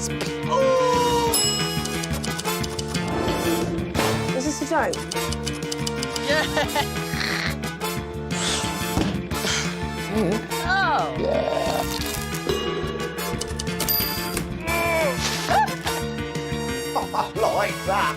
Is this a joke? Yeah. Oh. Yeah. Like that.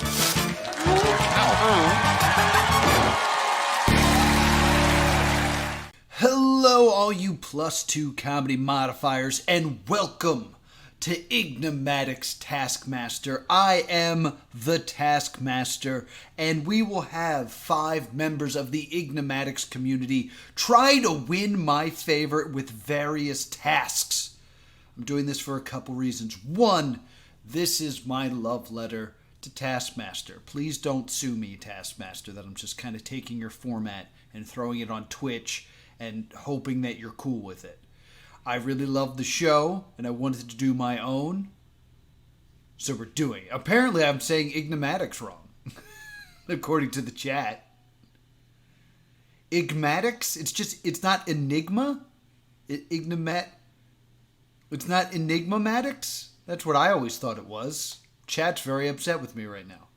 Hello, all you +2 comedy modifiers, and welcome to Enigmatics Taskmaster. I am the Taskmaster, and we will have 5 members of the Enigmatics community try to win my favor with various tasks. I'm doing this for a couple reasons. One, this is my love letter to Taskmaster. Please don't sue me, Taskmaster, that I'm just kind of taking your format and throwing it on Twitch and hoping that you're cool with it. I really love the show, and I wanted to do my own, so we're doing it. Apparently, I'm saying Enigmatics wrong, according to the chat. Enigmatics? It's not Enigma? It's not Enigmatics? That's what I always thought it was. Chat's very upset with me right now.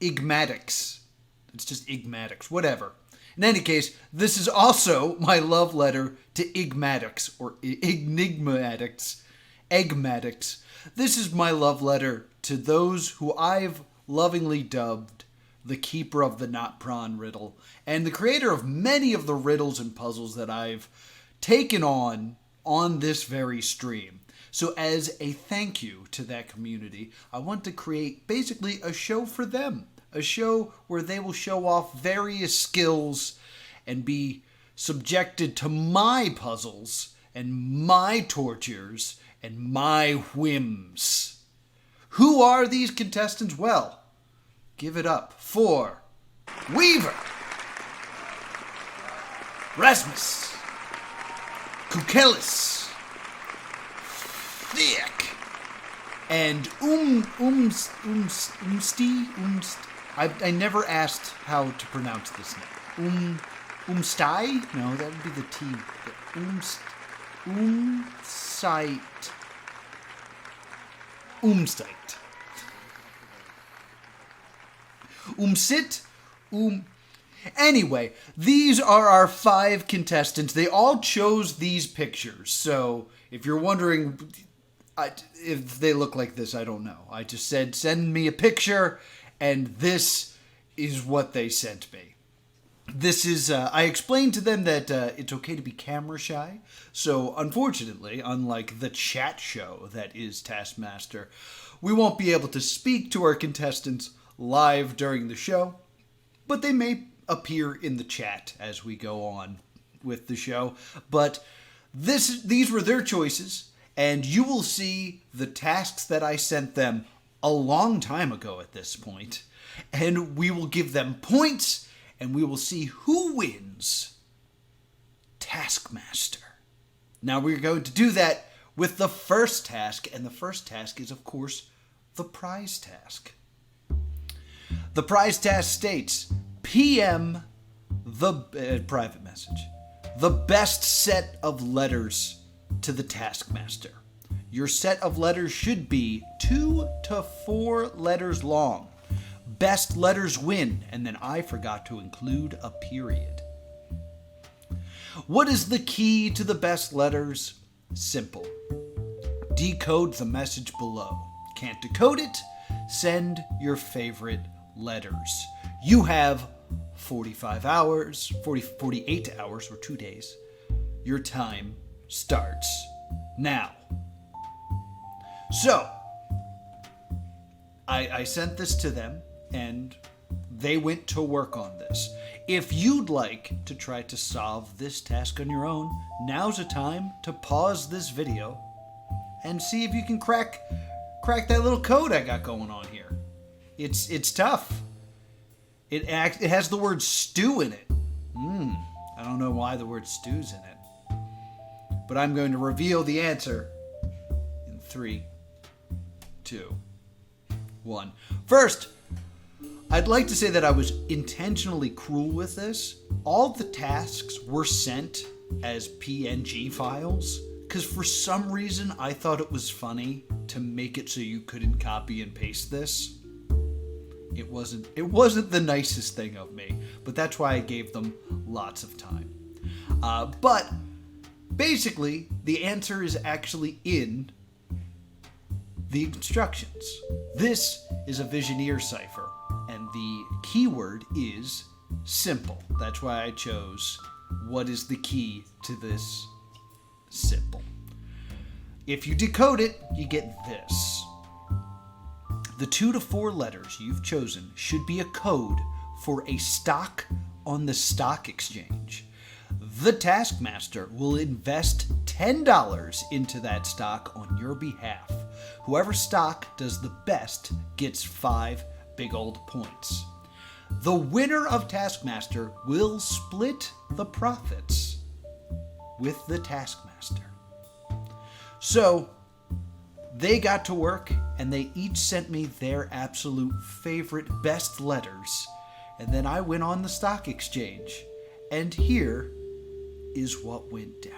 Enigmatics. It's just Enigmatics. Whatever. In any case, this is also my love letter to Enigmatics, or Enigmatics. Engmatics. This is my love letter to those who I've lovingly dubbed the keeper of the not prawn riddle, and the creator of many of the riddles and puzzles that I've taken on this very stream. So as a thank you to that community, I want to create basically a show for them. A show where they will show off various skills and be subjected to my puzzles and my tortures and my whims. Who are these contestants? Well, give it up for Weaver, Rasmus, Kukelis, Thick, and I never asked how to pronounce this name. Umstai? No, that would be the T. Umstait. Umsit? Anyway, these are our 5 contestants. They all chose these pictures. So, if you're wondering if they look like this, I don't know. I just said, send me a picture, and this is what they sent me. This is, I explained to them that it's okay to be camera shy. So, unfortunately, unlike the chat show that is Taskmaster, we won't be able to speak to our contestants live during the show, but they may appear in the chat as we go on with the show. But these were their choices, and you will see the tasks that I sent them a long time ago at this point, and we will give them points, and we will see who wins Taskmaster. Now we're going to do that with the first task, and the first task is, of course, the prize task. The prize task states, PM the private message, the best set of letters to the Taskmaster. Your set of letters should be 2 to 4 letters long. Best letters win, and then I forgot to include a period. What is the key to the best letters? Simple. Decode the message below. Can't decode it? Send your favorite letters. You have 48 hours, or 2 days. Your time starts now. So, I sent this to them, and they went to work on this. If you'd like to try to solve this task on your own, now's a time to pause this video and see if you can crack that little code I got going on here. It's tough. It has the word stew in it. I don't know why the word stew's in it. But I'm going to reveal the answer in 3, 2, 1. First, I'd like to say that I was intentionally cruel with this. All the tasks were sent as PNG files, because for some reason I thought it was funny to make it so you couldn't copy and paste this. It wasn't the nicest thing of me, but that's why I gave them lots of time. But basically, the answer is actually in the instructions. This is a Visioneer cipher, and the keyword is simple. That's why I chose what is the key to this simple. If you decode it, you get this. The 2 to 4 letters you've chosen should be a code for a stock on the stock exchange. The Taskmaster will invest $10 into that stock on your behalf. Whoever stock does the best gets 5 big old points. The winner of Taskmaster will split the profits with the Taskmaster. So, they got to work, and they each sent me their absolute favorite best letters, and then I went on the stock exchange, and here is what went down.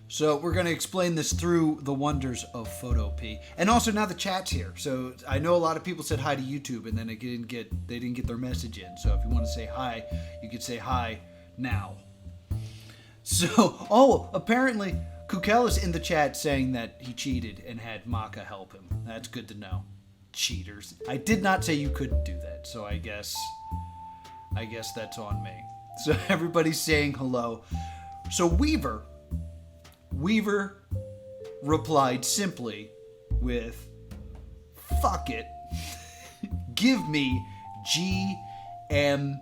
So we're going to explain this through the wonders of Photopea, and also now the chat's here. So I know a lot of people said hi to YouTube, and then they didn't get their message in. So if you want to say hi, you could say hi now. So, apparently, Kukel is in the chat saying that he cheated and had Maka help him. That's good to know. Cheaters. I did not say you couldn't do that, so I guess that's on me. So everybody's saying hello. So Weaver replied simply with, fuck it. Give me GME,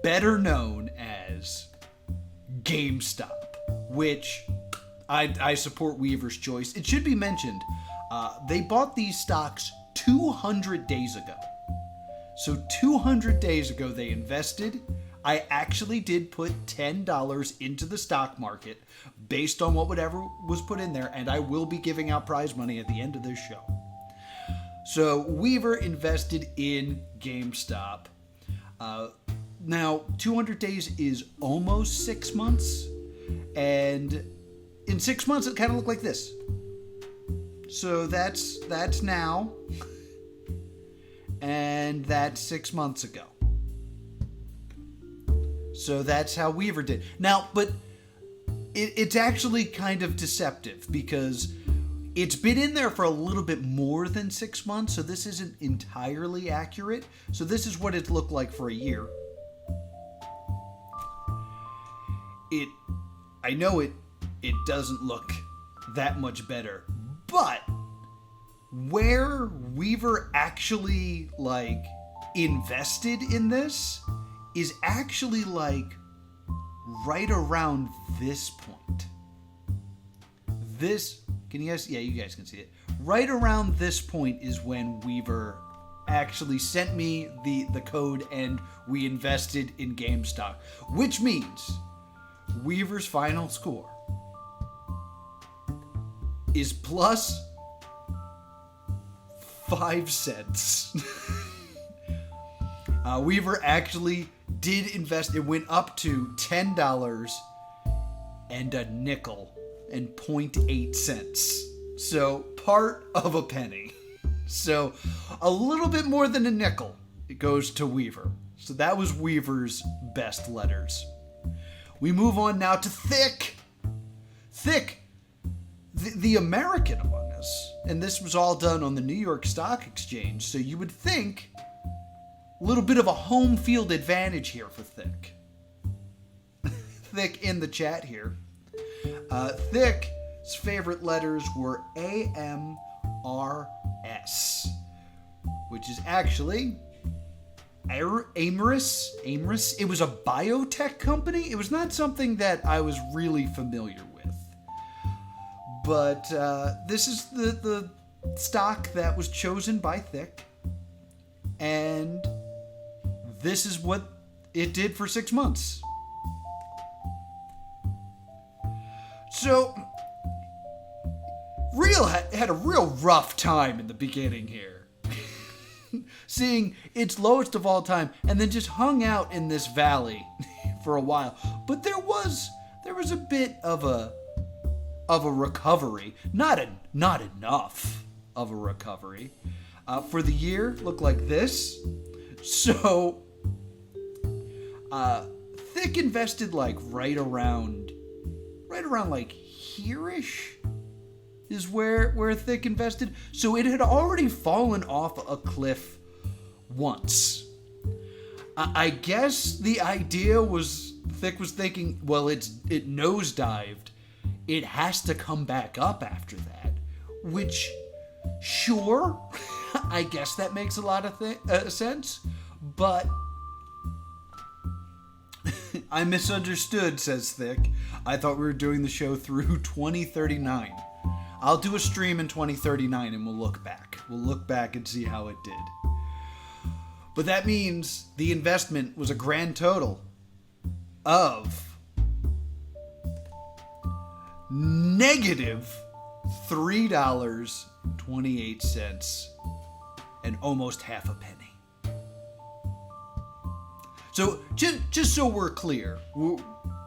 better known as GameStop, which I support Weaver's choice. It should be mentioned, they bought these stocks 200 days ago. So 200 days ago they invested. I actually did put $10 into the stock market based on whatever was put in there, and I will be giving out prize money at the end of this show. So Weaver invested in GameStop. Now, 200 days is almost 6 months, and in 6 months it kind of looked like this. So that's now, and that's 6 months ago. So that's how Weaver did. Now, but it's actually kind of deceptive because it's been in there for a little bit more than 6 months, so this isn't entirely accurate. So this is what it looked like for a year. I know it doesn't look that much better, but where Weaver actually invested in this is actually right around this point. This, can you guys, yeah, you guys can see it. Right around this point is when Weaver actually sent me the code and we invested in GameStop, which means Weaver's final score is plus 5 cents. Weaver actually did invest. It went up to $10 and a nickel and 0.8 cents. So part of a penny. So a little bit more than a nickel. It goes to Weaver. So that was Weaver's best letters. We move on now to Thick. Thick, the American among us. And this was all done on the New York Stock Exchange. So you would think a little bit of a home field advantage here for Thick. Thick in the chat here. Thick's favorite letters were AMRS, which is actually Amorous. It was a biotech company. It was not something that I was really familiar with. But this is the stock that was chosen by Thick. And this is what it did for 6 months. So, had a real rough time in the beginning here. Seeing its lowest of all time, and then just hung out in this valley for a while, but there was a bit of a recovery, not enough of a recovery. For the year, looked like this. So, Thick invested like right around like here-ish is where Thick invested. So it had already fallen off a cliff once. I guess the idea was Thick was thinking, well, it nosedived. It has to come back up after that, which, sure, I guess that makes a lot of sense, but I misunderstood, says Thick. I thought we were doing the show through 2039. I'll do a stream in 2039 and we'll look back. We'll look back and see how it did. But that means the investment was a grand total of negative $3.28 and almost half a penny. So just so we're clear,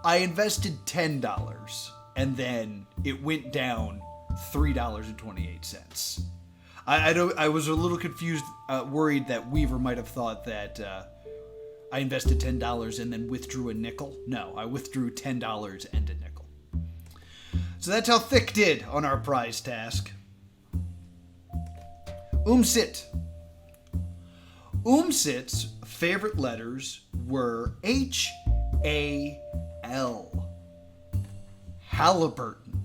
I invested $10 and then it went down $3.28. I was a little confused, worried that Weaver might have thought that I invested $10 and then withdrew a nickel. No, I withdrew $10 and a nickel. So that's how Thick did on our prize task. Umsit's favorite letters were H-A-L. Halliburton.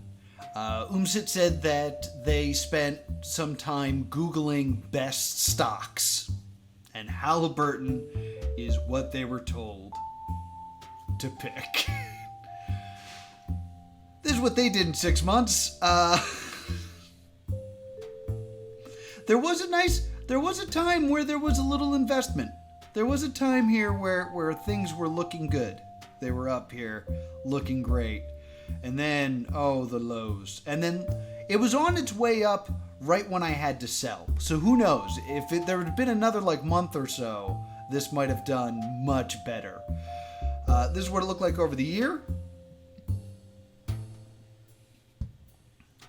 Umsit said that they spent some time Googling best stocks, and Halliburton is what they were told to pick. This is what they did in 6 months. There was a time where there was a little investment. There was a time here where things were looking good. They were up here looking great. And then, the lows. And then it was on its way up right when I had to sell. So who knows? If there had been another month or so, this might have done much better. This is what it looked like over the year.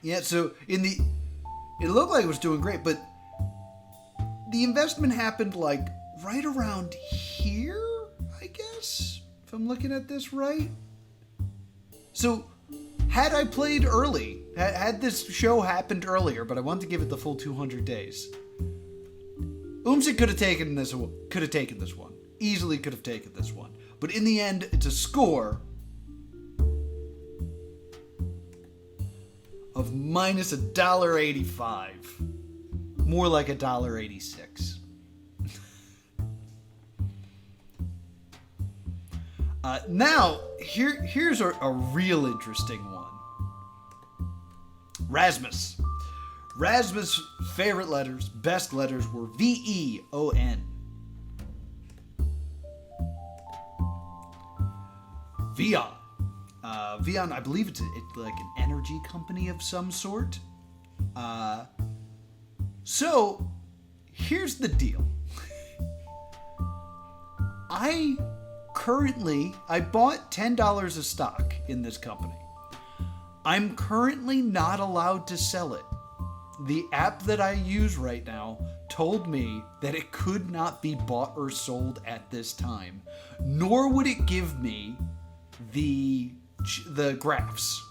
Yeah, so it looked like it was doing great, but the investment happened right around here, I guess, if I'm looking at this right. So, had I played early, had this show happened earlier, but I wanted to give it the full 200 days, Umsit could have taken this one. Easily could have taken this one. But in the end, it's a score of minus $1.85. More like $1.86. Now, here's a real interesting one. Rasmus. Rasmus' favorite letters, best letters, were V-E-O-N. Vion. Vion, I believe it's like an energy company of some sort. So, here's the deal. I bought $10 of stock in this company. I'm currently not allowed to sell it. The app that I use right now told me that it could not be bought or sold at this time, nor would it give me the graphs.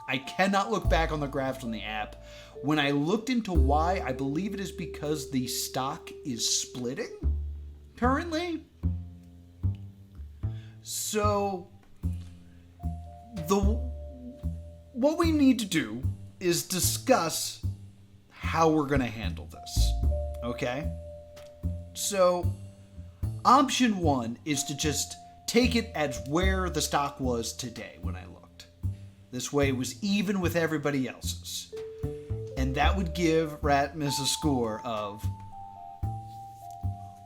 I cannot look back on the graphs on the app. When I looked into why, I believe it is because the stock is splitting currently. So, what we need to do is discuss how we're going to handle this. Okay? So, option one is to just take it as where the stock was today when I looked. This way it was even with everybody else's. And that would give Rasmus a score of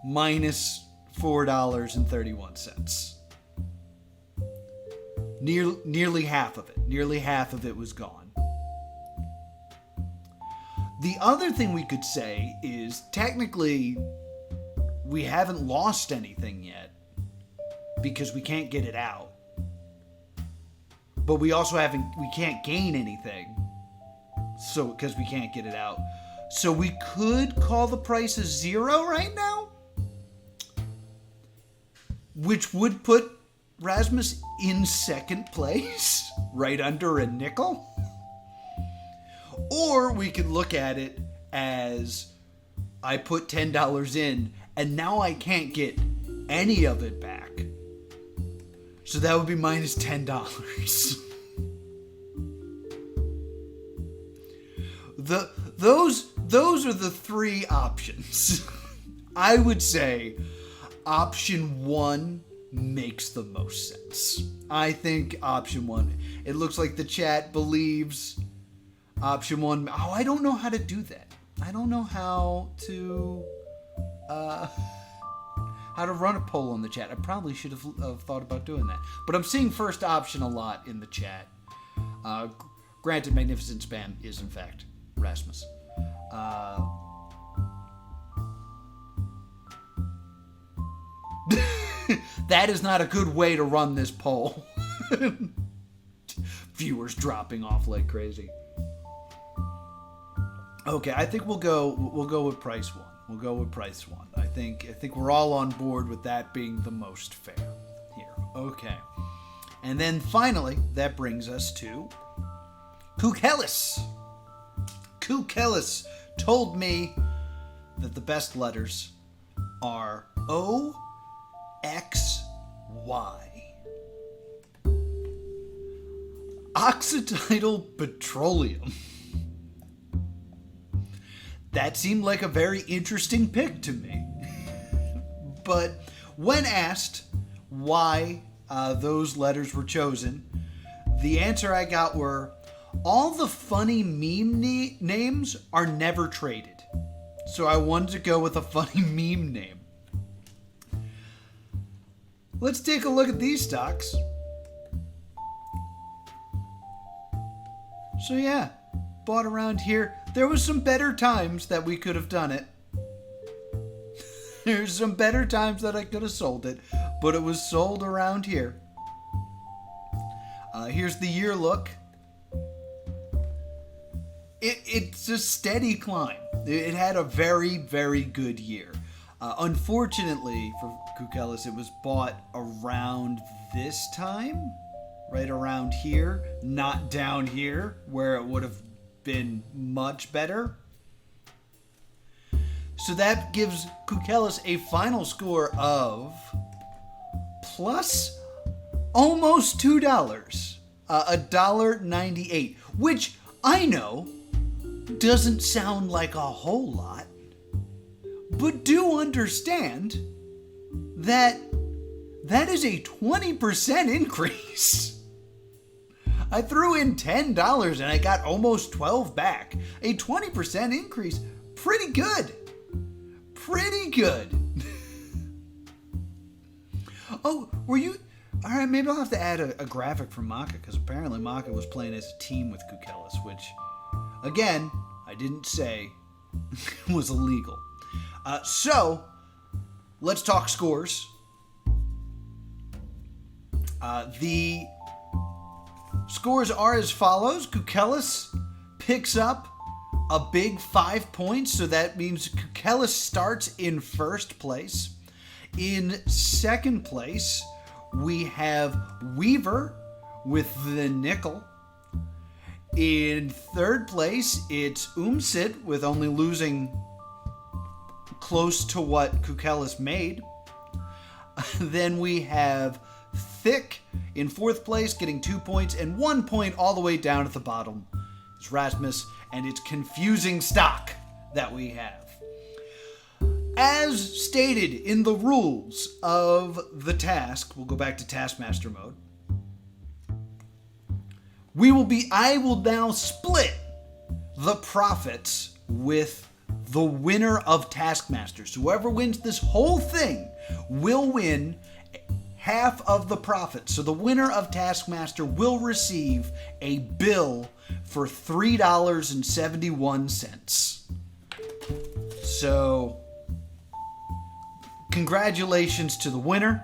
minus $4.31. Nearly half of it. Nearly half of it was gone. The other thing we could say is technically we haven't lost anything yet. because we can't get it out. But we also we can't gain anything. So, because we can't get it out. So we could call the price a 0 right now. Which would put Rasmus in second place, right under a nickel. Or we could look at it as I put $10 in and now I can't get any of it back. So that would be minus $10. Those are the three options. I would say option 1 makes the most sense. I think option 1. It looks like the chat believes option 1. Oh, I don't know how to do that. I don't know how to run a poll in the chat. I probably should have thought about doing that. But I'm seeing first option a lot in the chat. Granted, Magnificent Spam is in fact Rasmus. That is not a good way to run this poll. Viewers dropping off like crazy. Okay, I think we'll go with price 1. We'll go with price 1. I think we're all on board with that being the most fair here. Okay. And then finally, that brings us to Kukelis. Kukelis told me that the best letters are O, X, Y. Oxidized petroleum. That seemed like a very interesting pick to me. But when asked why those letters were chosen, the answer I got were, all the funny meme names are never traded. So I wanted to go with a funny meme name. Let's take a look at these stocks. So yeah, bought around here. There was some better times that we could have done it. There's some better times that I could have sold it, but it was sold around here. Here's the year look. It's a steady climb. It had a very, very good year. Unfortunately for Kukelis, it was bought around this time, right around here, not down here where it would have been much better. So that gives Kukelis a final score of plus almost $2, $1.98, which I know doesn't sound like a whole lot, but do understand that that is a 20% increase. I threw in $10 and I got almost 12 back. A 20% increase. Pretty good. Pretty good. Oh, were you... All right, maybe I'll have to add a graphic from Maka, because apparently Maka was playing as a team with Kukelis, which, again, I didn't say was illegal. So, let's talk scores. The scores are as follows. Kukelis picks up a big 5 points, so that means Kukelis starts in first place. In second place, we have Weaver with the nickel. In third place, it's Umsit with only losing close to what Kukelis made. Then we have Thick in fourth place, getting 2 points, and 1 point all the way down at the bottom. It's Rasmus, and it's confusing stock that we have. As stated in the rules of the task, we'll go back to Taskmaster mode. I will now split the profits with the winner of Taskmaster. So whoever wins this whole thing will win half of the profits. So the winner of Taskmaster will receive a bill for $3.71. So congratulations to the winner.